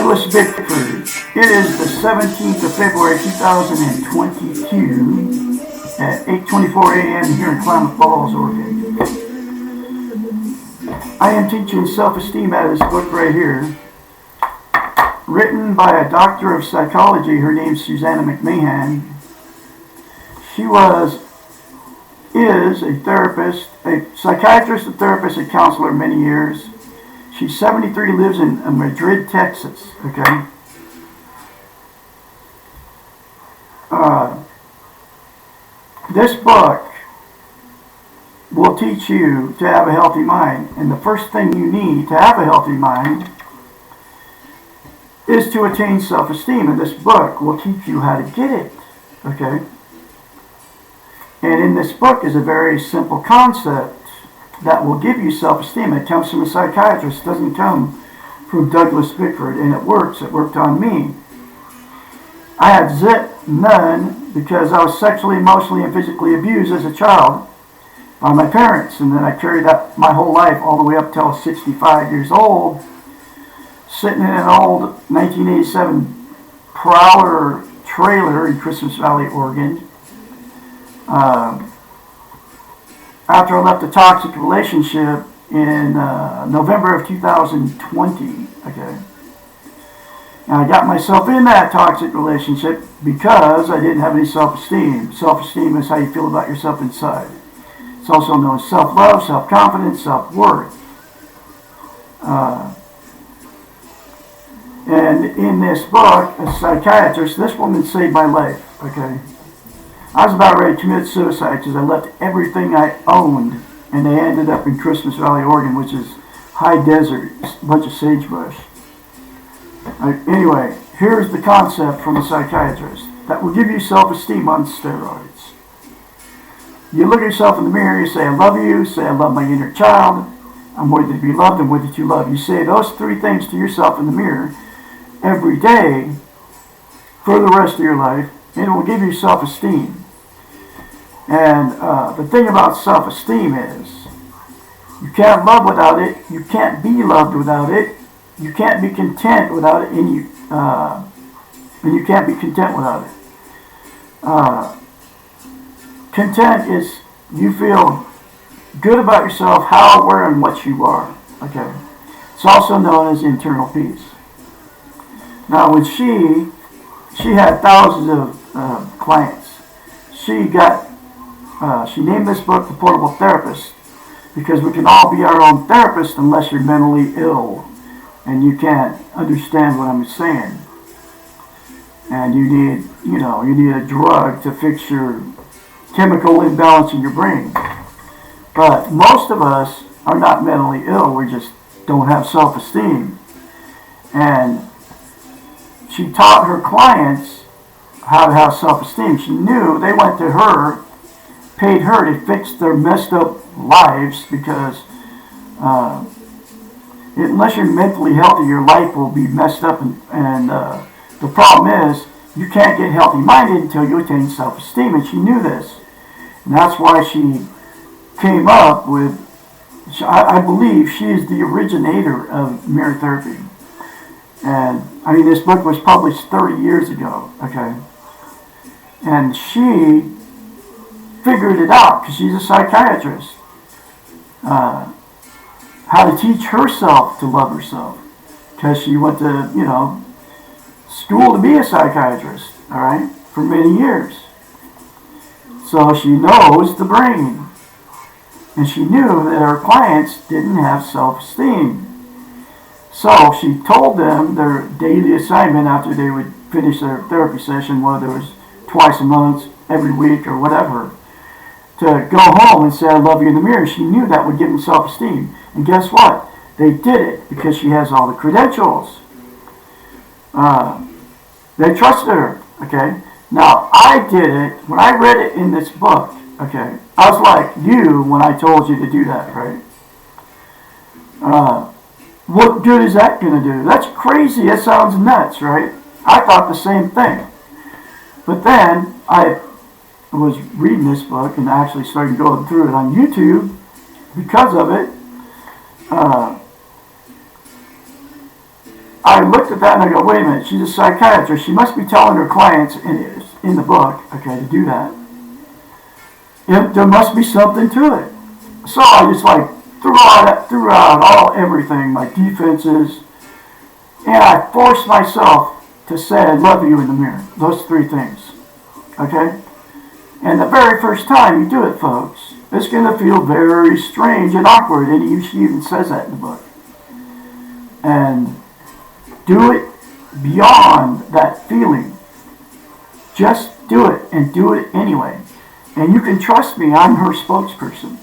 Douglas Bickford. It is the 17th of February 2022 at 8:24 a.m. here in Klamath Falls, Oregon. I am teaching self-esteem out of this book right here, written by a doctor of psychology. Her name's Susanna McMahon. She is a therapist, a psychiatrist, a therapist, a counselor many years. She's 73, lives in Madrid, Texas, okay? This book will teach you to have a healthy mind. And the first thing you need to have a healthy mind is to attain self-esteem. And this book will teach you how to get it, okay? And in this book is a very simple concept that will give you self-esteem. It comes from a psychiatrist. It doesn't come from Douglas Bickford. And it works. It worked on me. I had none, because I was sexually, emotionally, and physically abused as a child by my parents. And then I carried that my whole life all the way up till 65 years old, sitting in an old 1987 Prowler trailer in Christmas Valley, Oregon. After I left a toxic relationship in November of 2020, okay? And I got myself in that toxic relationship because I didn't have any self-esteem. Self-esteem is how you feel about yourself inside. It's also known as self-love, self-confidence, self-worth. And in this book, a psychiatrist, this woman saved my life, okay? I was about ready to commit suicide because I left everything I owned, and I ended up in Christmas Valley, Oregon, which is high desert, a bunch of sagebrush. Anyway, here's the concept from a psychiatrist that will give you self-esteem on steroids. You look at yourself in the mirror, you say, I love you, say, I love my inner child, I'm worthy to be loved, I'm worthy to love. You say those three things to yourself in the mirror every day for the rest of your life, and it will give you self-esteem. And the thing about self-esteem is you can't love without it, you can't be loved without it, you can't be content without it, and you can't be content without it. Content is you feel good about yourself, how, where, and what you are. Okay. It's also known as internal peace. Now, when she had thousands of clients. She named this book The Portable Therapist because we can all be our own therapist unless you're mentally ill and you can't understand what I'm saying. And you need a drug to fix your chemical imbalance in your brain. But most of us are not mentally ill. We just don't have self-esteem. And she taught her clients how to have self-esteem. She knew they went to her, paid her to fix their messed up lives because unless you're mentally healthy, your life will be messed up. And the problem is you can't get healthy-minded until you attain self-esteem. And she knew this. And that's why she came up with, I believe she is the originator of mirror therapy. And I mean, this book was published 30 years ago, okay? And she figured it out because she's a psychiatrist. How to teach herself to love herself. Because she went to, school to be a psychiatrist, all right, for many years. So she knows the brain. And she knew that her clients didn't have self-esteem. So she told them their daily assignment after they would finish their therapy session, whether it was twice a month, every week, or whatever, to go home and say, I love you in the mirror. She knew that would give them self-esteem. And guess what? They did it because she has all the credentials. They trusted her, okay? Now, I did it, when I read it in this book, okay, I was like you when I told you to do that, right? What good is that going to do? That's crazy. That sounds nuts, right? I thought the same thing. But then I was reading this book and actually started going through it on YouTube because of it. I looked at that and I go, wait a minute, she's a psychiatrist. She must be telling her clients in the book, okay, to do that. There must be something to it. So I just like threw out everything, my defenses, and I forced myself to say I love you in the mirror. Those three things. Okay? And the very first time you do it, folks, it's going to feel very strange and awkward, and she even says that in the book. And do it beyond that feeling. Just do it, and do it anyway. And you can trust me, I'm her spokesperson.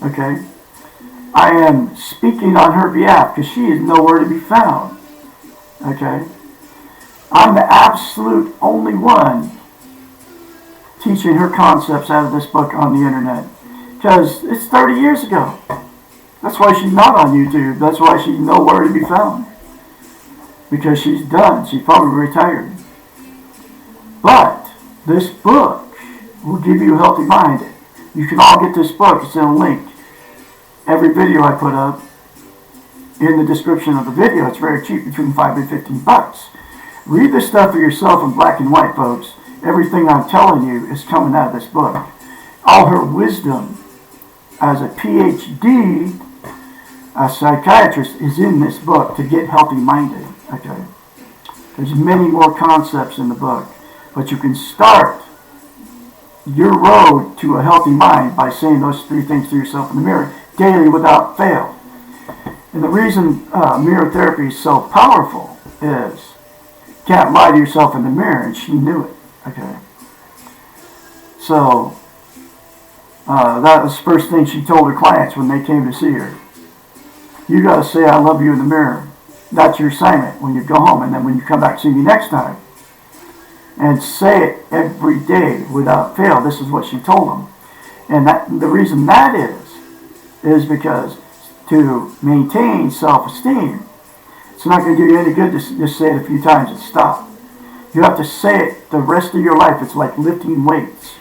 Okay? I am speaking on her behalf because she is nowhere to be found. Okay? I'm the absolute only one teaching her concepts out of this book on the internet. Because it's 30 years ago. That's why she's not on YouTube. That's why she's nowhere to be found. Because she's done. She's probably retired. But this book will give you a healthy mind. You can all get this book. It's in a link. Every video I put up in the description of the video. It's very cheap, between $5 and $15. Read this stuff for yourself in black and white, folks. Everything I'm telling you is coming out of this book. All her wisdom as a PhD, a psychiatrist, is in this book to get healthy-minded. Okay, there's many more concepts in the book, but you can start your road to a healthy mind by saying those three things to yourself in the mirror daily without fail. And the reason mirror therapy is so powerful is you can't lie to yourself in the mirror, and she knew it. Okay, so that was the first thing she told her clients when they came to see her. You got to say I love you in the mirror. That's your assignment when you go home, and then when you come back to see me next time. And say it every day without fail. This is what she told them. And the reason that is because to maintain self-esteem, it's not going to do you any good to just say it a few times and stop. You have to say it the rest of your life. It's like lifting weights.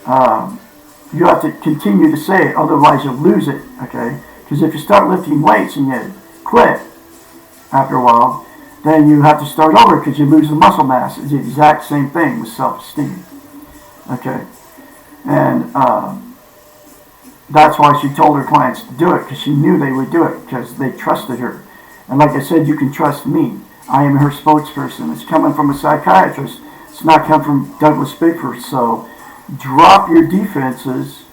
You have to continue to say it, otherwise you'll lose it. Okay? Because if you start lifting weights and you quit after a while, then you have to start over because you lose the muscle mass. It's the exact same thing with self-esteem. Okay? And that's why she told her clients to do it, because she knew they would do it, because they trusted her. And like I said, you can trust me. I am her spokesperson. It's coming from a psychiatrist. It's not coming from Douglas Bickford. So drop your defenses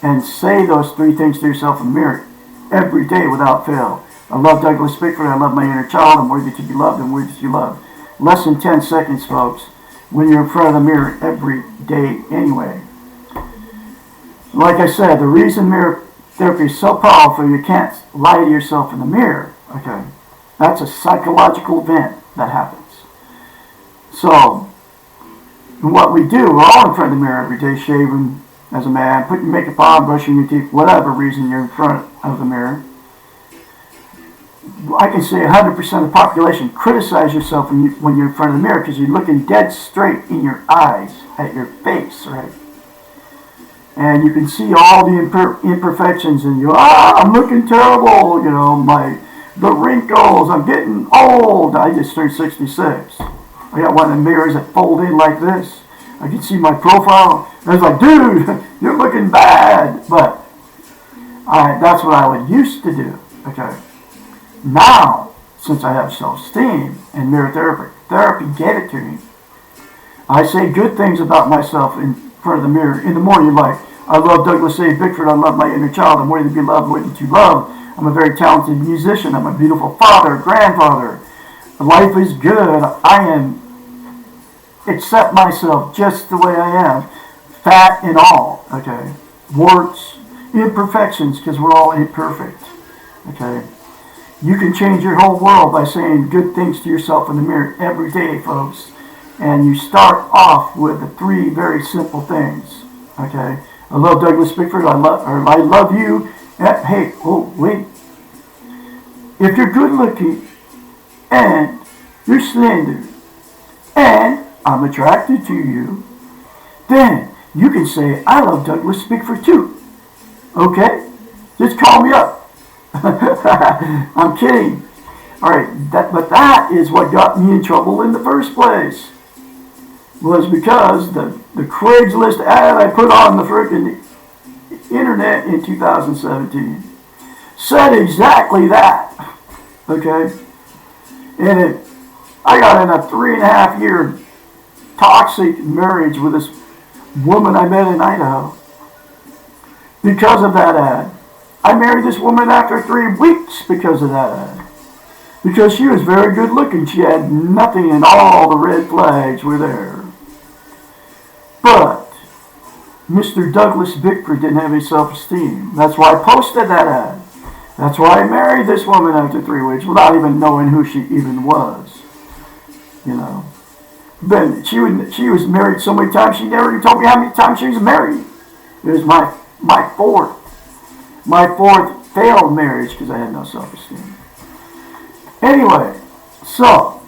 and say those three things to yourself in the mirror every day without fail. I love Douglas Bickford. I love my inner child. I'm worthy to be loved. I'm worthy to be loved. Less than 10 seconds, folks, when you're in front of the mirror every day anyway. Like I said, the reason mirror therapy is so powerful, you can't lie to yourself in the mirror. Okay? That's a psychological event that happens. So, what we do, we're all in front of the mirror every day, shaving as a man, putting your makeup on, brushing your teeth, whatever reason you're in front of the mirror. I can say 100% of the population criticize yourself when you're in front of the mirror because you're looking dead straight in your eyes at your face, right? And you can see all the imperfections and you, I'm looking terrible, you know, the wrinkles, I'm getting old. I just turned 66. I got one of the mirrors that fold in like this. I can see my profile. And I was like, dude, you're looking bad. But that's what I would used to do. Okay. Now, since I have self-esteem and mirror therapy gave it to me, I say good things about myself in front of the mirror in the morning, like, I love Douglas A. Bickford. I love my inner child. I'm worthy to be loved, worthy to love. I'm a very talented musician. I'm a beautiful father, grandfather. Life is good. Accept myself just the way I am, fat and all. Okay, warts, imperfections, because we're all imperfect. Okay, you can change your whole world by saying good things to yourself in the mirror every day, folks. And you start off with the three very simple things. Okay. I love Douglas Bickford. I love you. Hey, oh, wait. If you're good looking and you're slender and I'm attracted to you, then you can say, I love Douglas Bickford too. Okay? Just call me up. I'm kidding. All right, but that is what got me in trouble in the first place. Was because the Craigslist ad I put on the freaking internet in 2017 said exactly that. Okay? And I got in a 3.5 year toxic marriage with this woman I met in Idaho because of that ad. I married this woman after 3 weeks because of that ad. Because she was very good looking. She had nothing and all the red flags were there. But Mr. Douglas Bickford didn't have any self-esteem. That's why I posted that ad. That's why I married this woman after 3 weeks without even knowing who she even was. You know. Then she was married so many times she never even told me how many times she was married. It was my fourth failed marriage because I had no self-esteem. Anyway, so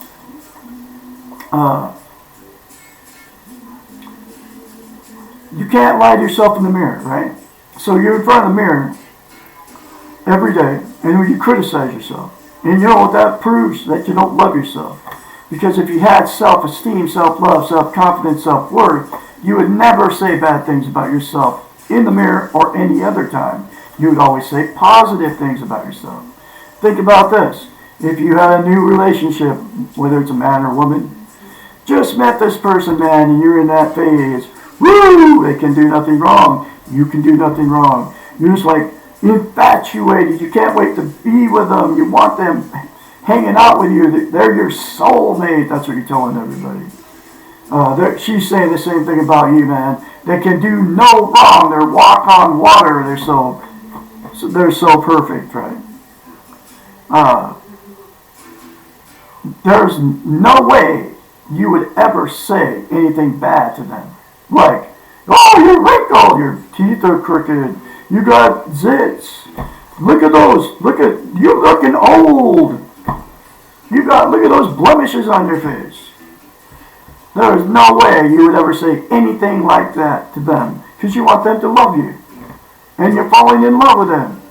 you can't lie to yourself in the mirror, right? So you're in front of the mirror every day, and you criticize yourself. And you know what that proves? That you don't love yourself. Because if you had self-esteem, self-love, self-confidence, self-worth, you would never say bad things about yourself in the mirror or any other time. You would always say positive things about yourself. Think about this. If you had a new relationship, whether it's a man or woman, just met this person, man, and you're in that phase, woo, they can do nothing wrong. You can do nothing wrong. You're just like infatuated. You can't wait to be with them. You want them hanging out with you. They're your soulmate. That's what you're telling everybody. She's saying the same thing about you, man. They can do no wrong. They're walk on water. They're so perfect, right? There's no way you would ever say anything bad to them. Like, oh, you're wrinkled, your teeth are crooked, you got zits, look at those, you're looking old, look at those blemishes on your face. There is no way you would ever say anything like that to them, because you want them to love you, and you're falling in love with them.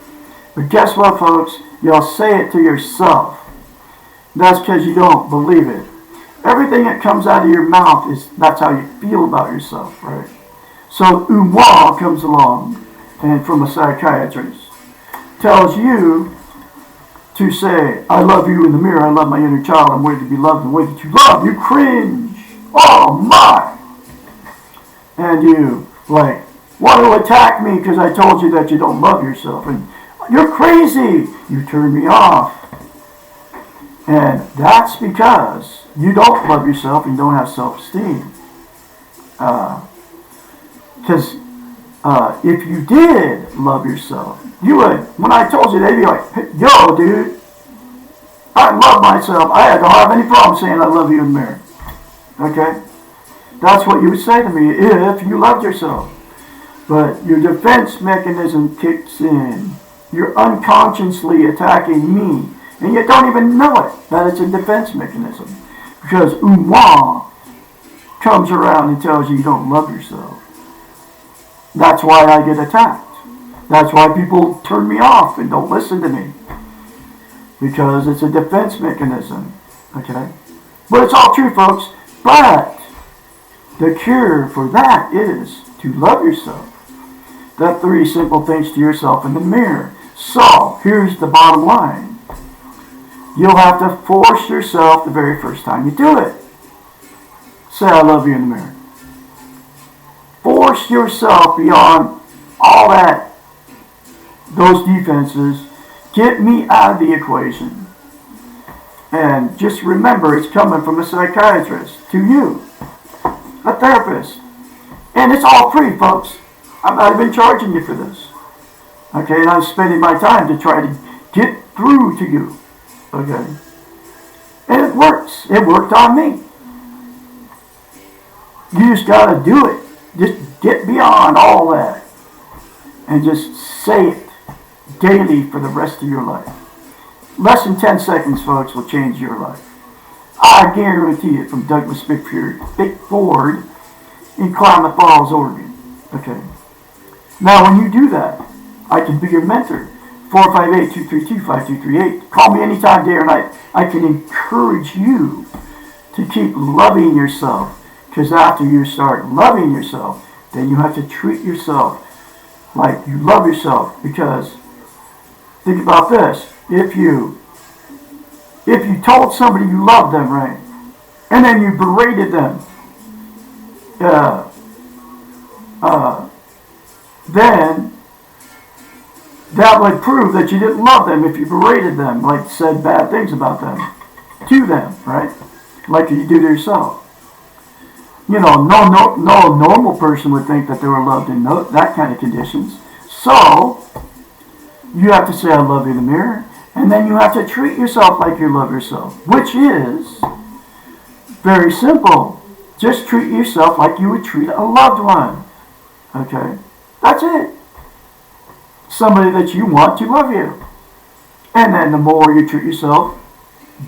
But guess what, folks? You'll say it to yourself. That's because you don't believe it. Everything that comes out of your mouth that's how you feel about yourself, right? So Umar comes along, and from a psychiatrist, tells you to say, I love you in the mirror, I love my inner child, I'm worthy to be loved, and the way that you love, you cringe. Oh my! And you, like, want to attack me because I told you that you don't love yourself, and you're crazy, you turn me off. And that's because you don't love yourself and you don't have self-esteem. Because if you did love yourself, you would, when I told you, they'd be like, hey, yo, dude, I love myself. I don't have any problem saying I love you in the mirror. Okay? That's what you would say to me if you loved yourself. But your defense mechanism kicks in. You're unconsciously attacking me. And you don't even know it, that it's a defense mechanism. Because Umar comes around and tells you you don't love yourself. That's why I get attacked. That's why people turn me off and don't listen to me. Because it's a defense mechanism. Okay? But it's all true, folks. But the cure for that is to love yourself. The 3 simple things to yourself in the mirror. So, here's the bottom line. You'll have to force yourself the very first time you do it. Say, I love you in the mirror. Force yourself beyond all that, those defenses. Get me out of the equation. And just remember, it's coming from a psychiatrist to you, a therapist. And it's all free, folks. I'm not even charging you for this. Okay, and I'm spending my time to try to get through to you. Okay. And it works. It worked on me. You just got to do it. Just get beyond all that. And just say it daily for the rest of your life. Less than 10 seconds, folks, will change your life. I guarantee it, from Douglas Bickford in Klamath Falls, Oregon. Okay. Now, when you do that, I can be your mentor. McMahon-458-232-5238. Call me anytime, day or night. I can encourage you to keep loving yourself. Because after you start loving yourself, then you have to treat yourself like you love yourself. Because think about this. If you told somebody you loved them, right, and then you berated them, then that would prove that you didn't love them if you berated them, like said bad things about them to them, right? Like you do to yourself. No normal person would think that they were loved in that kind of conditions. So you have to say, "I love you" in the mirror, and then you have to treat yourself like you love yourself, which is very simple. Just treat yourself like you would treat a loved one. Okay? That's it. Somebody that you want to love you. And then the more you treat yourself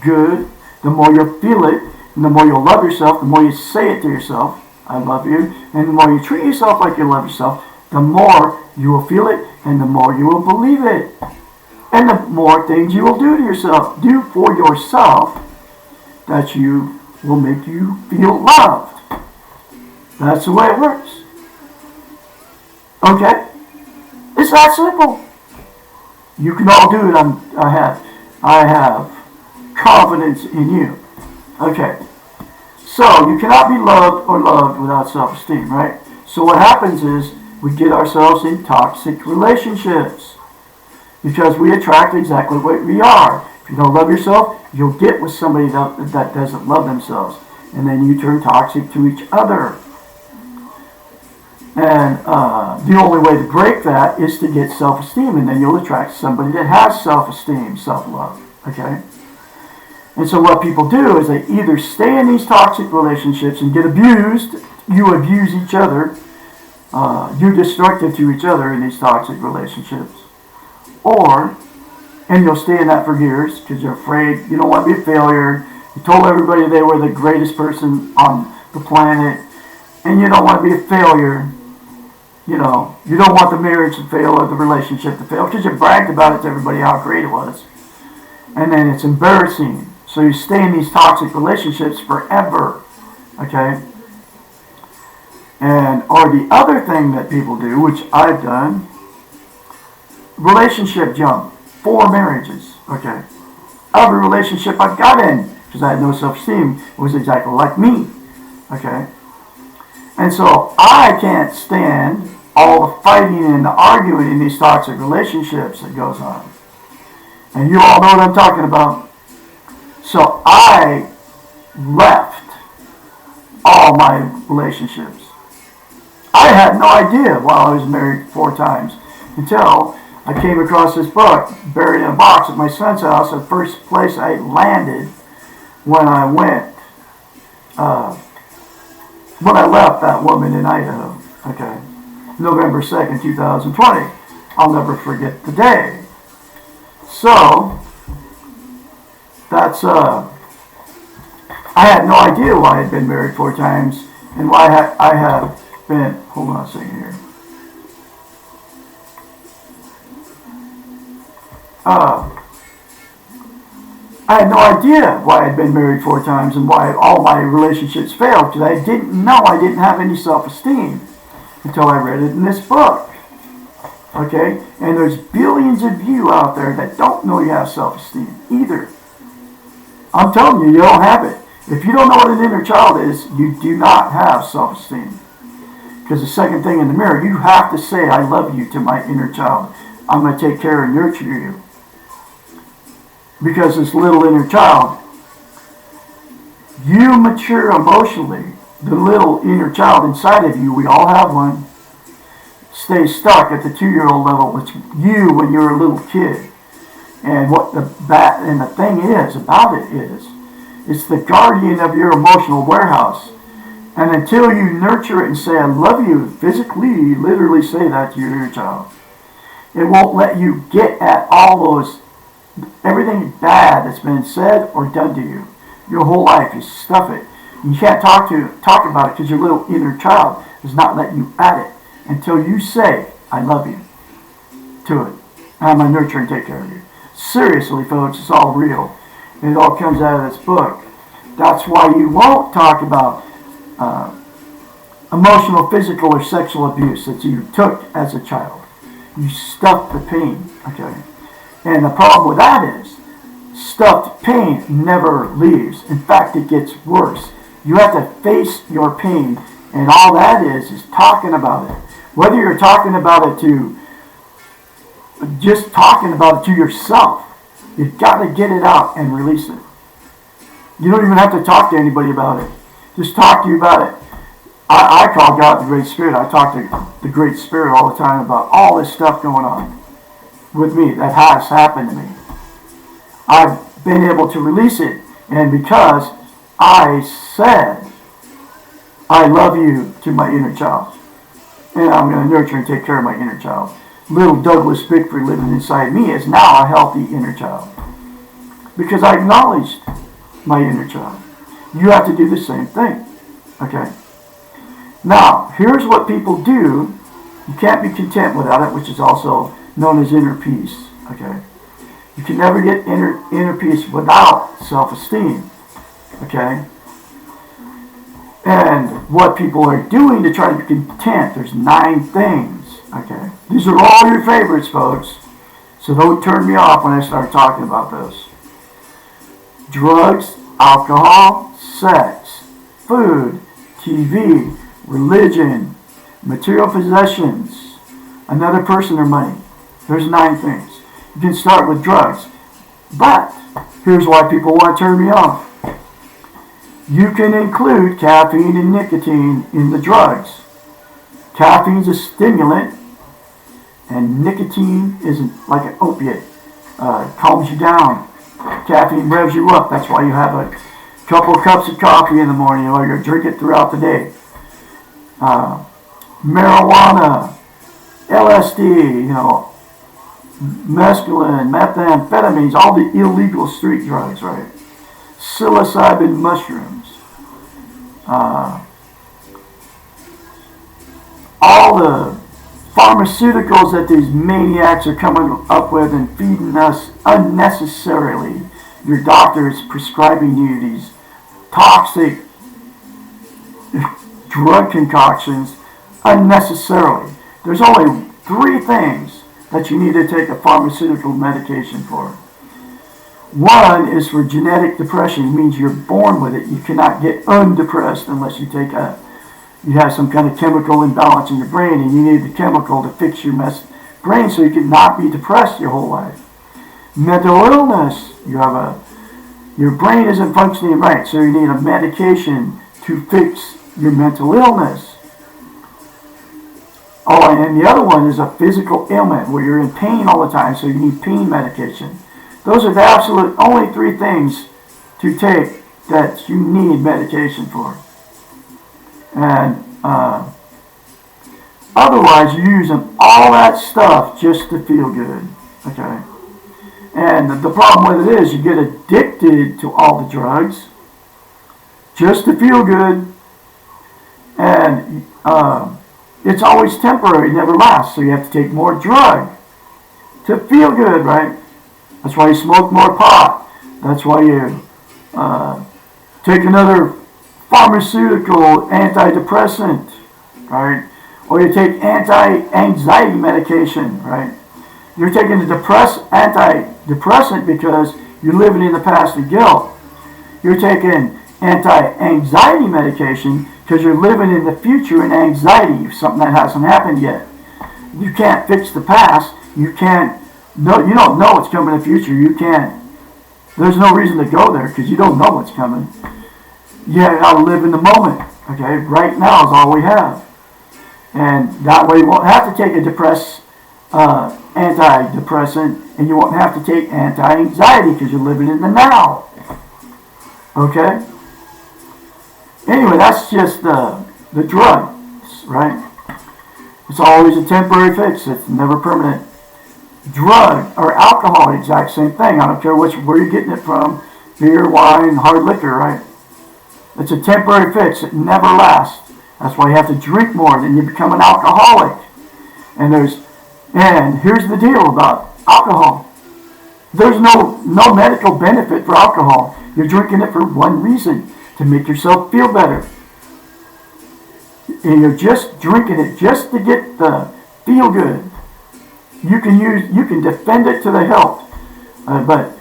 good, the more you'll feel it, and the more you'll love yourself, the more you say it to yourself, "I love you," and the more you treat yourself like you love yourself, the more you will feel it, and the more you will believe it. And the more things you will do for yourself, that you will make you feel loved. That's the way it works. Okay? It's that simple. You can all do it. I have confidence in you. Okay. So you cannot be loved or loved without self-esteem, right? So what happens is we get ourselves in toxic relationships because we attract exactly what we are. If you don't love yourself, you'll get with somebody that doesn't love themselves, and then you turn toxic to each other. And the only way to break that is to get self-esteem, and then you'll attract somebody that has self-esteem, self-love. Okay? And so what people do is they either stay in these toxic relationships and get abused. You abuse each other. You're destructive to each other in these toxic relationships. And you'll stay in that for years because you're afraid. You don't want to be a failure. You told everybody they were the greatest person on the planet. And you don't want to be a failure. You don't want the marriage to fail or the relationship to fail because you bragged about it to everybody how great it was. And then it's embarrassing. So you stay in these toxic relationships forever. Okay? Or the other thing that people do, which I've done, relationship jump. 4 marriages. Okay? Every relationship I got in, because I had no self-esteem, was exactly like me. Okay? And so I can't stand all the fighting and the arguing in these toxic relationships that goes on. And you all know what I'm talking about. So I left all my relationships. I had no idea while I was married 4 times until I came across this book buried in a box at my son's house. The first place I landed when I left that woman in Idaho. Okay. November 2nd, 2020. I'll never forget the day. So, that's, I had no idea why I had been married 4 times and why I have been, hold on a second here. I had no idea why I'd been married 4 times and why all my relationships failed because I didn't know I didn't have any self-esteem until I read it in this book. Okay? And there's billions of you out there that don't know you have self-esteem either. I'm telling you, you don't have it. If you don't know what an inner child is, you do not have self-esteem. Because the second thing in the mirror, you have to say, "I love you" to my inner child. I'm going to take care and nurture you. Because this little inner child, you mature emotionally. The little inner child inside of you, we all have one, stays stuck at the 2-year-old level. It's you when you're a little kid. And the thing is about it is, it's the guardian of your emotional warehouse. And until you nurture it and say, "I love you," physically, literally say that to your inner child, it won't let you get at everything bad that's been said or done to you. Your whole life, you stuff it. You can't talk about it because your little inner child is not letting you at it until you say, "I love you" to it. I'm going to nurture and take care of you. Seriously, folks, it's all real. And it all comes out of this book. That's why you won't talk about emotional, physical, or sexual abuse that you took as a child. You stuffed the pain, okay? And the problem with that is, stuffed pain never leaves. In fact, it gets worse. You have to face your pain, and all that is talking about it. Whether you're talking about it to, just talking about it to yourself, you've got to get it out and release it. You don't even have to talk to anybody about it. Just talk to you about it. I call God the Great Spirit. I talk to the Great Spirit all the time about all this stuff going on with me that has happened to me. I've been able to release it, and because I said I love you to my inner child, and I'm going to nurture and take care of my inner child. Little Douglas Bickford living inside me is now a healthy inner child because I acknowledged my inner child. You have to do the same thing, okay? Now, here's what people do. You can't be content without it, which is also known as inner peace, okay? You can never get inner peace without self-esteem, okay? And what people are doing to try to be content, there's 9 things, okay? These are all your favorites, folks. So don't turn me off when I start talking about those. Drugs, alcohol, sex, food, TV, religion, material possessions, another person or money. There's 9 things. You can start with drugs. But here's why people want to turn me off. You can include caffeine and nicotine in the drugs. Caffeine's a stimulant, and nicotine is like an opiate. Calms you down. Caffeine revs you up. That's why you have a couple of cups of coffee in the morning, or you drink it throughout the day. Marijuana, LSD, mescaline, methamphetamines, all the illegal street drugs, right? Psilocybin mushrooms. All the pharmaceuticals that these maniacs are coming up with and feeding us unnecessarily. Your doctor is prescribing you these toxic drug concoctions unnecessarily. There's only 3 things that you need to take a pharmaceutical medication for. One is for genetic depression. It means you're born with it. You cannot get undepressed unless you you have some kind of chemical imbalance in your brain, and you need the chemical to fix your brain so you can not be depressed your whole life. Mental illness. Your brain isn't functioning right, so you need a medication to fix your mental illness. Oh, and the other one is a physical ailment where you're in pain all the time, so you need pain medication. Those are the absolute only 3 things to take that you need medication for. And otherwise, you're using all that stuff just to feel good, okay? And the problem with it is you get addicted to all the drugs just to feel good, and it's always temporary, it never lasts, so you have to take more drug to feel good, right? That's why you smoke more pot. That's why you take another pharmaceutical antidepressant, right? Or you take anti-anxiety medication, right? You're taking a antidepressant because you're living in the past of guilt. You're taking anti-anxiety medication because you're living in the future in anxiety, something that hasn't happened yet. You can't fix the past. You don't know what's coming in the future. You can't. There's no reason to go there because you don't know what's coming. You got to live in the moment. Okay, right now is all we have, and that way you won't have to take a antidepressant, and you won't have to take anti-anxiety because you're living in the now. Okay. Anyway, that's just the drugs, right? It's always a temporary fix. It's never permanent. Drug or alcohol, exact same thing. I don't care where you're getting it from. Beer, wine, hard liquor, right? It's a temporary fix. It never lasts. That's why you have to drink more, then you become an alcoholic. And here's the deal about alcohol. There's no medical benefit for alcohol. You're drinking it for one reason, to make yourself feel better. And you're just drinking it just to get the feel good. You can defend it to the hilt, but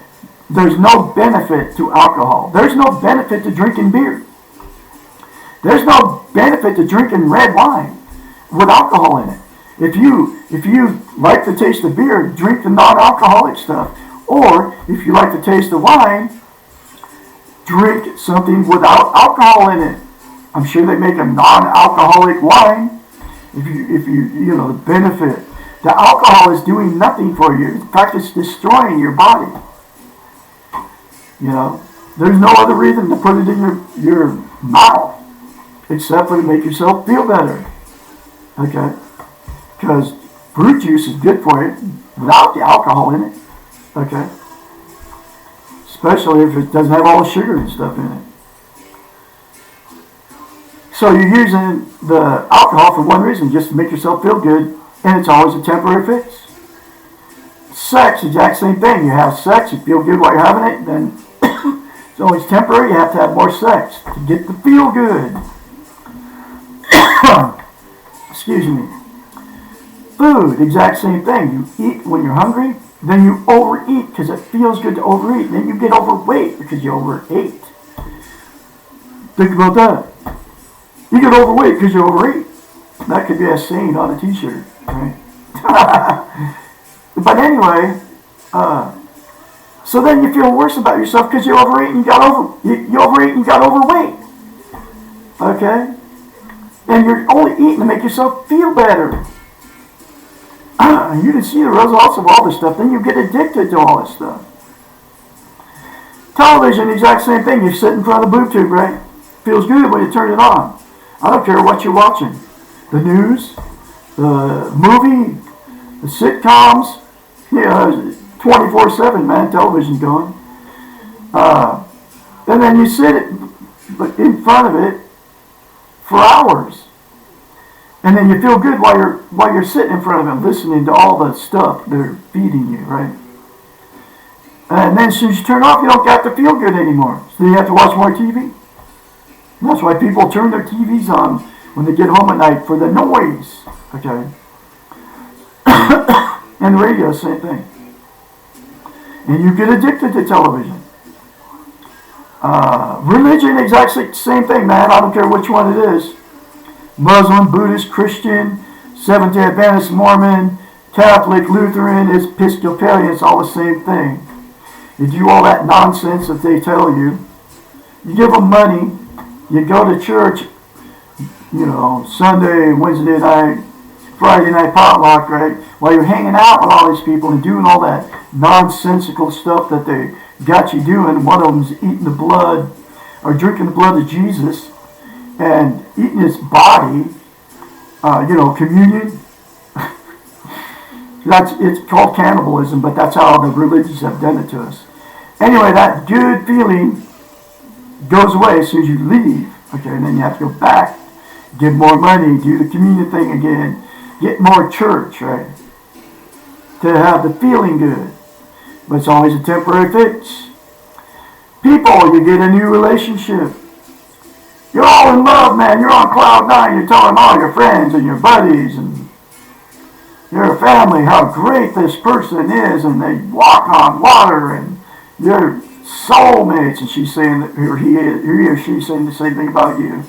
there's no benefit to alcohol. There's no benefit to drinking beer. There's no benefit to drinking red wine with alcohol in it. If you like the taste of beer, drink the non-alcoholic stuff. Or if you like the taste of wine, drink something without alcohol in it. I'm sure they make a non-alcoholic wine. If you know the benefit. The alcohol is doing nothing for you. In fact, it's destroying your body. You know, there's no other reason to put it in your mouth except for to make yourself feel better. Okay? Because fruit juice is good for you without the alcohol in it. Okay? Especially if it doesn't have all the sugar and stuff in it. So you're using the alcohol for one reason, just to make yourself feel good, and it's always a temporary fix. Sex, exact same thing. You have sex, you feel good while you're having it, then it's always temporary. You have to have more sex to get the feel good. Excuse me. Food, exact same thing. You eat when you're hungry, then you overeat because it feels good to overeat. Then you get overweight because you overate. Think about that. You get overweight because you overeat. That could be a saying on a t-shirt, right? But anyway, so then you feel worse about yourself because you overeat and you overeat and got overweight. Okay? And you're only eating to make yourself feel better. You can see the results of all this stuff. Then you get addicted to all this stuff. Television, exact same thing. You sit in front of the boob tube, right? Feels good when you turn it on. I don't care what you're watching. The news, the movie, the sitcoms, 24/7, man, television's going. And then you sit in front of it for hours. And then you feel good while you're sitting in front of it, listening to all the stuff they're feeding you, right? And then as soon as you turn off, you don't get to feel good anymore. So you have to watch more TV. And that's why people turn their TVs on when they get home at night for the noise. Okay? And the radio, same thing. And you get addicted to television. Religion, exactly same thing, man. I don't care which one it is. Muslim, Buddhist, Christian, Seventh-day Adventist, Mormon, Catholic, Lutheran, Episcopalian, it's all the same thing. You do all that nonsense that they tell you. You give them money. You go to church, Sunday, Wednesday night, Friday night potluck, right? While you're hanging out with all these people and doing all that nonsensical stuff that they got you doing. One of them's eating the blood or drinking the blood of Jesus and eating his body, communion. It's called cannibalism, but that's how the religions have done it to us. Anyway, that good feeling goes away as soon as you leave. Okay, and then you have to go back, give more money, do the communion thing again, get more church, right? To have the feeling good. But it's always a temporary fix. People, you get a new relationship. You're all in love, man. You're on cloud nine. You're telling all your friends and your buddies and your family how great this person is, and they walk on water, and you're soulmates. And she's saying that, or he or she's saying the same thing about you.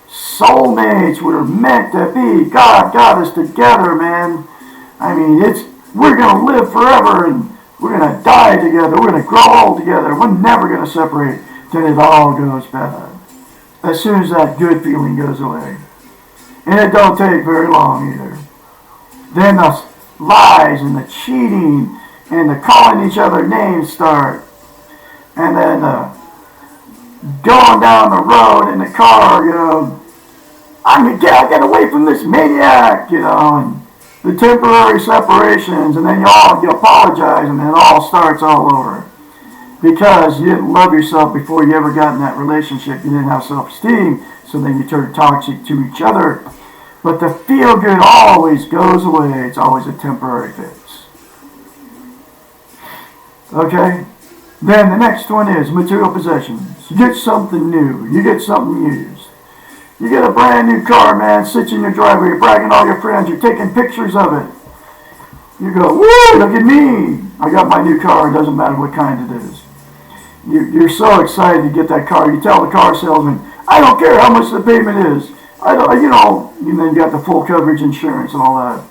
Soulmates, we're meant to be. God got us together, man. I mean, we're gonna live forever, and we're gonna die together. We're gonna grow old together. We're never gonna separate. Then it all goes bad. As soon as that good feeling goes away. And it don't take very long either. Then the lies and the cheating and the calling each other names start. And then going down the road in the car, I'm gonna get away from this maniac, and the temporary separations, and then you apologize, and then it all starts all over. Because you didn't love yourself before you ever got in that relationship. You didn't have self-esteem, so then you turn toxic to each other. But the feel-good always goes away. It's always a temporary fix. Okay? Then the next one is material possessions. You get something new. You get something used. You get a brand new car, man, sits in your driveway. You're bragging all your friends. You're taking pictures of it. You go, woo, look at me. I got my new car. It doesn't matter what kind it is. You're so excited to get that car. You tell the car salesman, I don't care how much the payment is. I don't, and then you got the full coverage insurance and all that.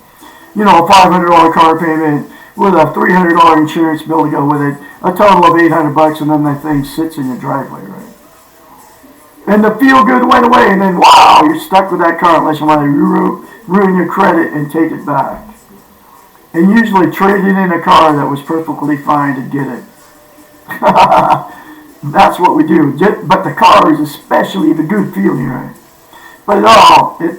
A $500 car payment with a $300 insurance bill to go with it. A total of $800, and then that thing sits in your driveway, right? And the feel good went away, and then wow, you're stuck with that car unless you want to ruin your credit and take it back. And usually trade it in a car that was perfectly fine to get it. That's what we do. But the car is especially the good feeling, right? But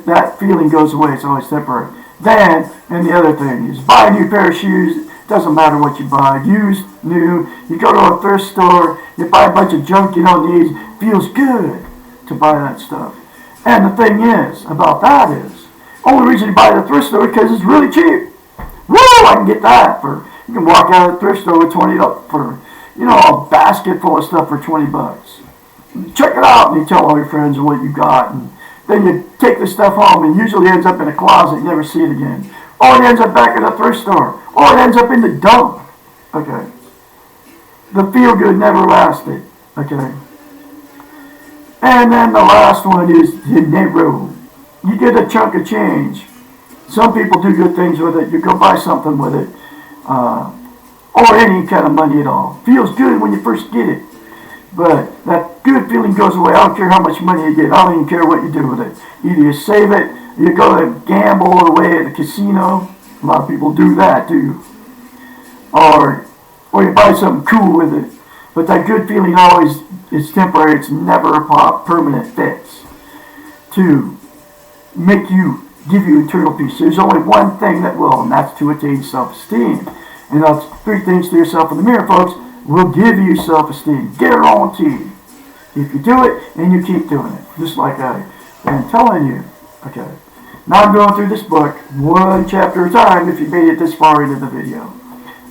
that feeling goes away. It's always temporary. Then, and the other thing is buy a new pair of shoes. Doesn't matter what you buy. Used, new. You go to a thrift store. You buy a bunch of junk you don't need. Feels good to buy that stuff. And the thing is, about that is, only reason you buy at a thrift store is because it's really cheap. Woo! I can get that you can walk out of the thrift store with $20 for, a basket full of stuff for $20. Check it out, and you tell all your friends what you got, and then you take the stuff home, and usually ends up in a closet. You never see it again. Or it ends up back at a thrift store. Or it ends up in the dump. Okay. The feel good never lasted. Okay. And then the last one is dinero. You get a chunk of change. Some people do good things with it. You go buy something with it. Or any kind of money at all. Feels good when you first get it. But that good feeling goes away. I don't care how much money you get. I don't even care what you do with it. Either you save it, you go to gamble away at the casino. A lot of people do that too. Or you buy something cool with it. But that good feeling always is temporary. It's never a permanent fix to give you eternal peace. There's only one thing that will, and that's to attain self-esteem. And that's 3 things to yourself in the mirror, folks, will give you self-esteem. Guaranteed. If you do it, and you keep doing it. Just like I've been telling you. Okay. Now I'm going through this book, one chapter at a time, if you made it this far into the video.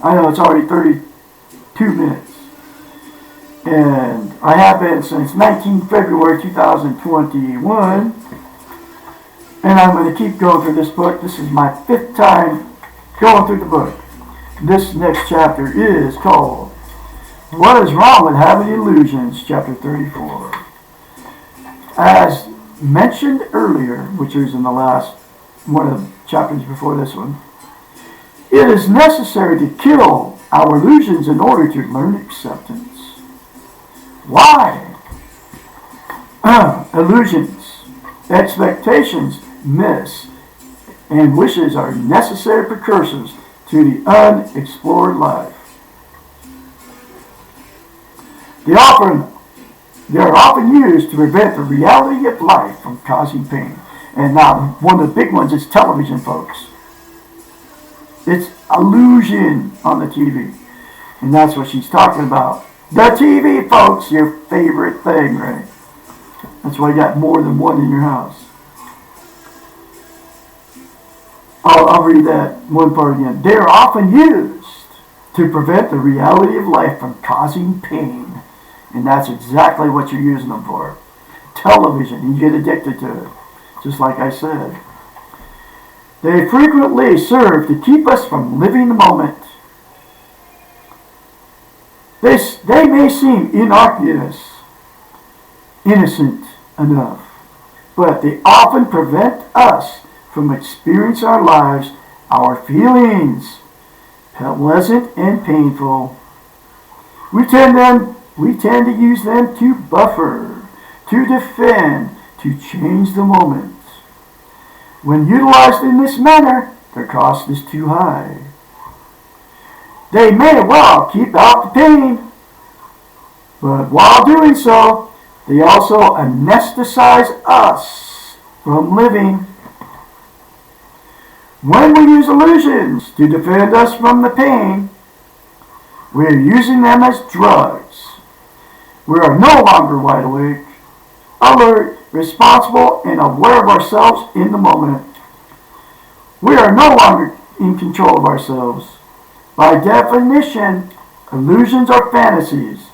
I know it's already 32 minutes. And I have been since 19 February 2021. And I'm going to keep going through this book. This is my 5th time going through the book. This next chapter is called What is Wrong with Having Illusions, chapter 34. As mentioned earlier, which is in the last one of the chapters before this one, it is necessary to kill our illusions in order to learn acceptance. Why? Illusions, expectations, myths, and wishes are necessary precursors to the unexplored life. They are often used to prevent the reality of life from causing pain. And now, one of the big ones is television, folks. It's illusion on the TV. And that's what she's talking about. The TV, folks, your favorite thing, right? That's why you got more than one in your house. I'll read that one part again. They are often used to prevent the reality of life from causing pain. And that's exactly what you're using them for. Television, you get addicted to it. Just like I said. They frequently serve to keep us from living the moment. They may seem innocuous, innocent enough, but they often prevent us from experiencing our lives, our feelings, pleasant and painful. We tend to use them to buffer, to defend, to change the moment. When utilized in this manner, their cost is too high. They may well keep out the pain, but while doing so, they also anesthetize us from living. When we use illusions to defend us from the pain, we are using them as drugs. We are no longer wide awake, alert, responsible, and aware of ourselves in the moment. We are no longer in control of ourselves. By definition, Illusions are fantasies.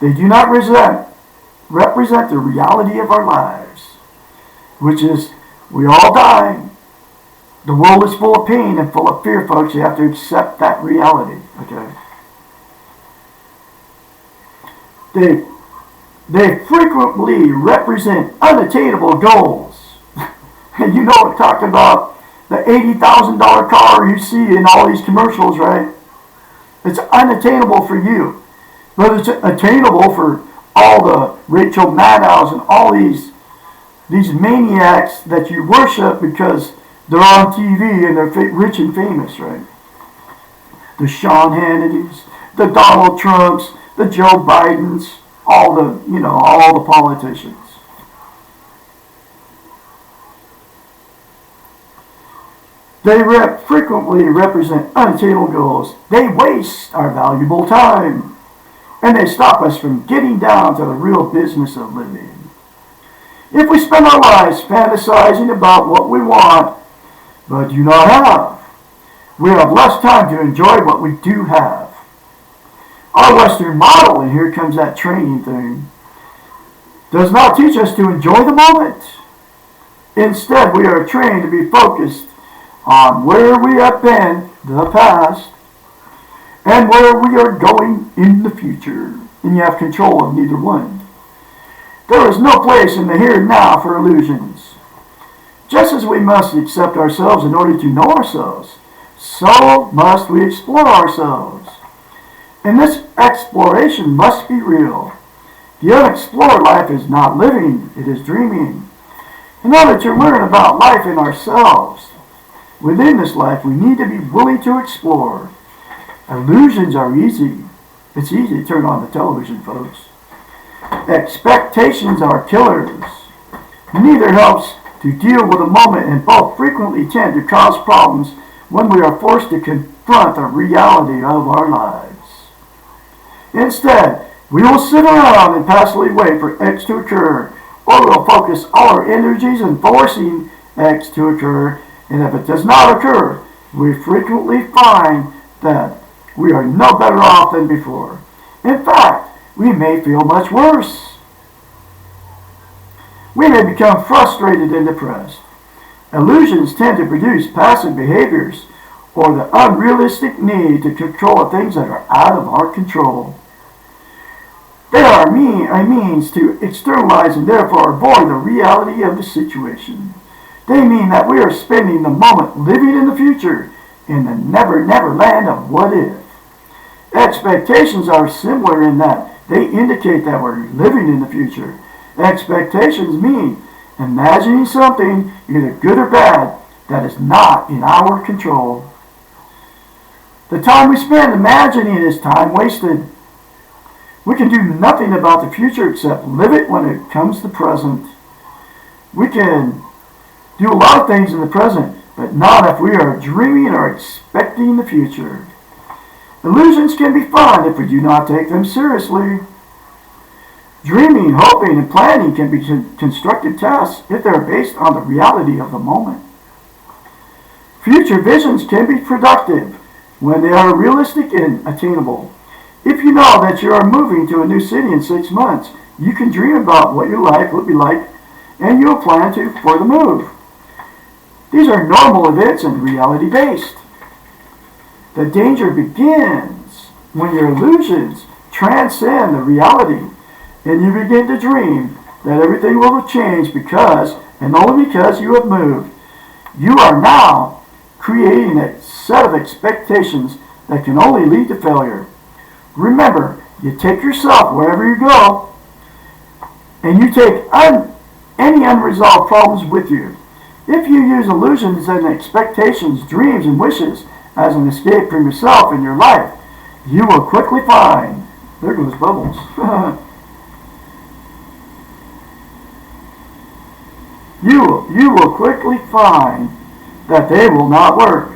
They do not represent the reality of our lives, which is we all die. The world is full of pain and full of fear, folks. You have to accept that reality. Okay. They frequently represent unattainable goals. And you know what, talking about the $80,000 car you see in all these commercials, right? It's unattainable for you, but it's attainable for all the Rachel Maddows and all these maniacs that you worship because they're on TV and they're rich and famous, right? The Sean Hannitys, the Donald Trumps, the Joe Bidens, all the politicians. They frequently represent unattainable goals. They waste our valuable time, and they stop us from getting down to the real business of living. If we spend our lives fantasizing about what we want, but do not have, we have less time to enjoy what we do have. Our Western model, and here comes that training thing, does not teach us to enjoy the moment. Instead, we are trained to be focused on where we have been in the past and where we are going in the future, and you have control of neither one. There is no place in the here and now for illusions. Just as we must accept ourselves in order to know ourselves, so must we explore ourselves. And this exploration must be real. The unexplored life is not living, it is dreaming. In order to learn about life in ourselves, within this life, we need to be willing to explore. Illusions are easy. It's easy to turn on the television, folks. Expectations are killers. Neither helps to deal with the moment, and both frequently tend to cause problems when we are forced to confront the reality of our lives. Instead, we will sit around and passively wait for X to occur, or we will focus all our energies in forcing X to occur. And if it does not occur, we frequently find that we are no better off than before. In fact, we may feel much worse. We may become frustrated and depressed. Illusions tend to produce passive behaviors or the unrealistic need to control things that are out of our control. They are a means to externalize and therefore avoid the reality of the situation. They mean that we are spending the moment living in the future in the never land of what if. Expectations are similar in that they indicate that we're living in the future. Expectations mean imagining something, either good or bad, that is not in our control. The time we spend imagining is time wasted. We can do nothing about the future except live it when it comes to present. We can do a lot of things in the present, but not if we are dreaming or expecting the future. Illusions can be fun if we do not take them seriously. Dreaming, hoping, and planning can be constructive tasks if they are based on the reality of the moment. Future visions can be productive when they are realistic and attainable. If you know that you are moving to a new city in 6 months, you can dream about what your life would be like, and you'll plan for the move. These are normal events and reality-based. The danger begins when your illusions transcend the reality and you begin to dream that everything will change because, and only because, you have moved. You are now creating a set of expectations that can only lead to failure. Remember, you take yourself wherever you go, and you take any unresolved problems with you. If you use illusions and expectations, dreams, and wishes as an escape from yourself and your life, you will quickly find, there goes Bubbles, you will quickly find that they will not work.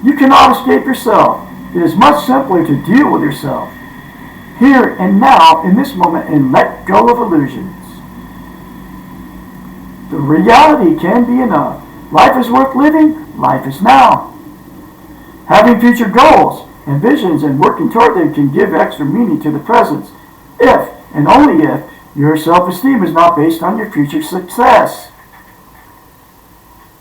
You cannot escape yourself. It is much simpler to deal with yourself here and now in this moment and let go of illusions. The reality can be enough. Life is worth living. Life is now. Having future goals and visions and working toward them can give extra meaning to the present if, and only if, your self-esteem is not based on your future success.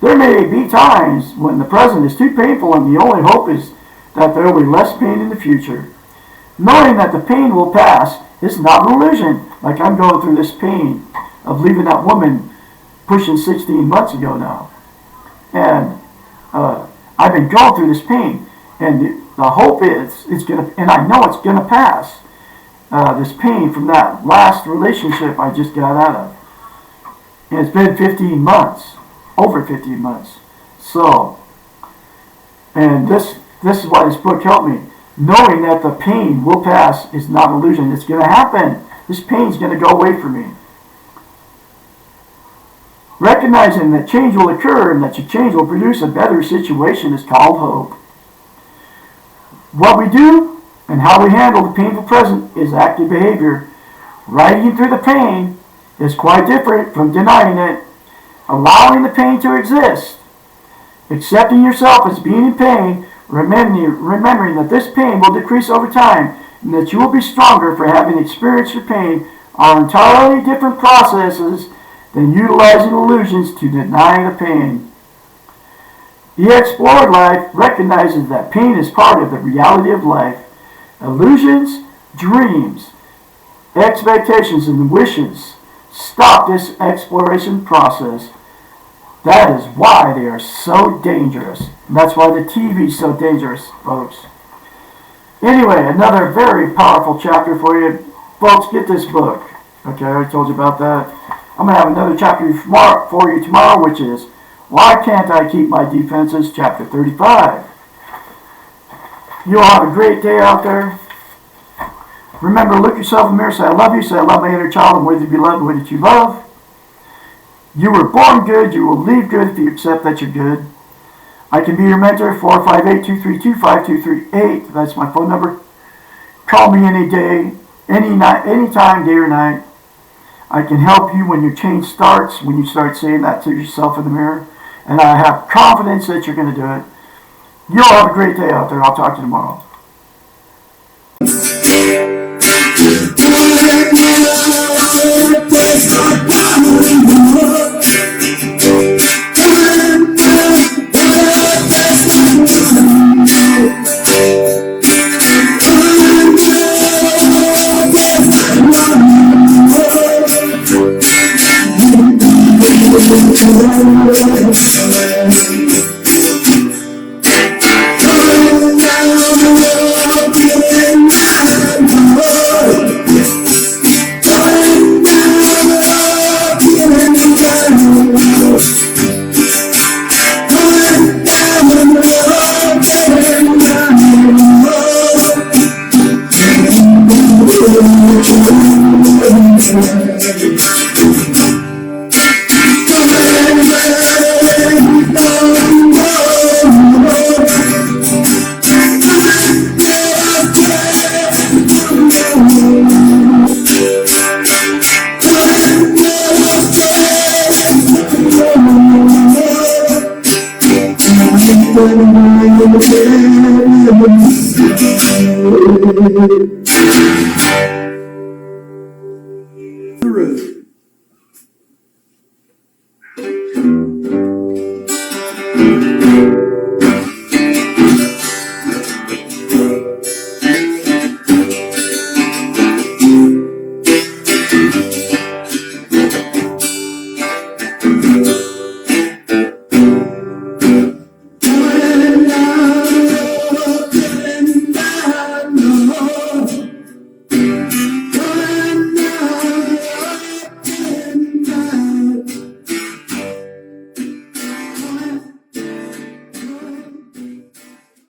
There may be times when the present is too painful and the only hope is that there will be less pain in the future. Knowing that the pain will pass is not an illusion, like I'm going through this pain of leaving that woman pushing 16 months ago now. And I've been going through this pain, and the hope is it's gonna, and I know it's gonna pass. This pain from that last relationship I just got out of, and it's been 15 months, over 15 months. So, and this is why this book helped me. Knowing that the pain will pass is not an illusion. It's gonna happen. This pain's gonna go away from me. Recognizing that change will occur and that your change will produce a better situation is called hope. What we do and how we handle the painful present is active behavior. Riding through the pain is quite different from denying it. Allowing the pain to exist, accepting yourself as being in pain, remembering that this pain will decrease over time and that you will be stronger for having experienced your pain are entirely different processes than utilizing illusions to deny the pain. The explored life recognizes that pain is part of the reality of life. Illusions, dreams, expectations, and wishes stop this exploration process. That is why they are so dangerous. And that's why the TV is so dangerous, folks. Anyway, another very powerful chapter for you. Folks, get this book. Okay, I already told you about that. I'm going to have another chapter for you tomorrow, which is Why Can't I Keep My Defenses, chapter 35. You all have a great day out there. Remember, look yourself in the mirror, say, I love you, say, I love my inner child, and worthy to be loved, and worthy that you love. You were born good, you will leave good if you accept that you're good. I can be your mentor, 458-232-5238. That's my phone number. Call me any day, any night, anytime, day or night. I can help you when your change starts, when you start saying that to yourself in the mirror. And I have confidence that you're going to do it. You all have a great day out there. I'll talk to you tomorrow. Thank you.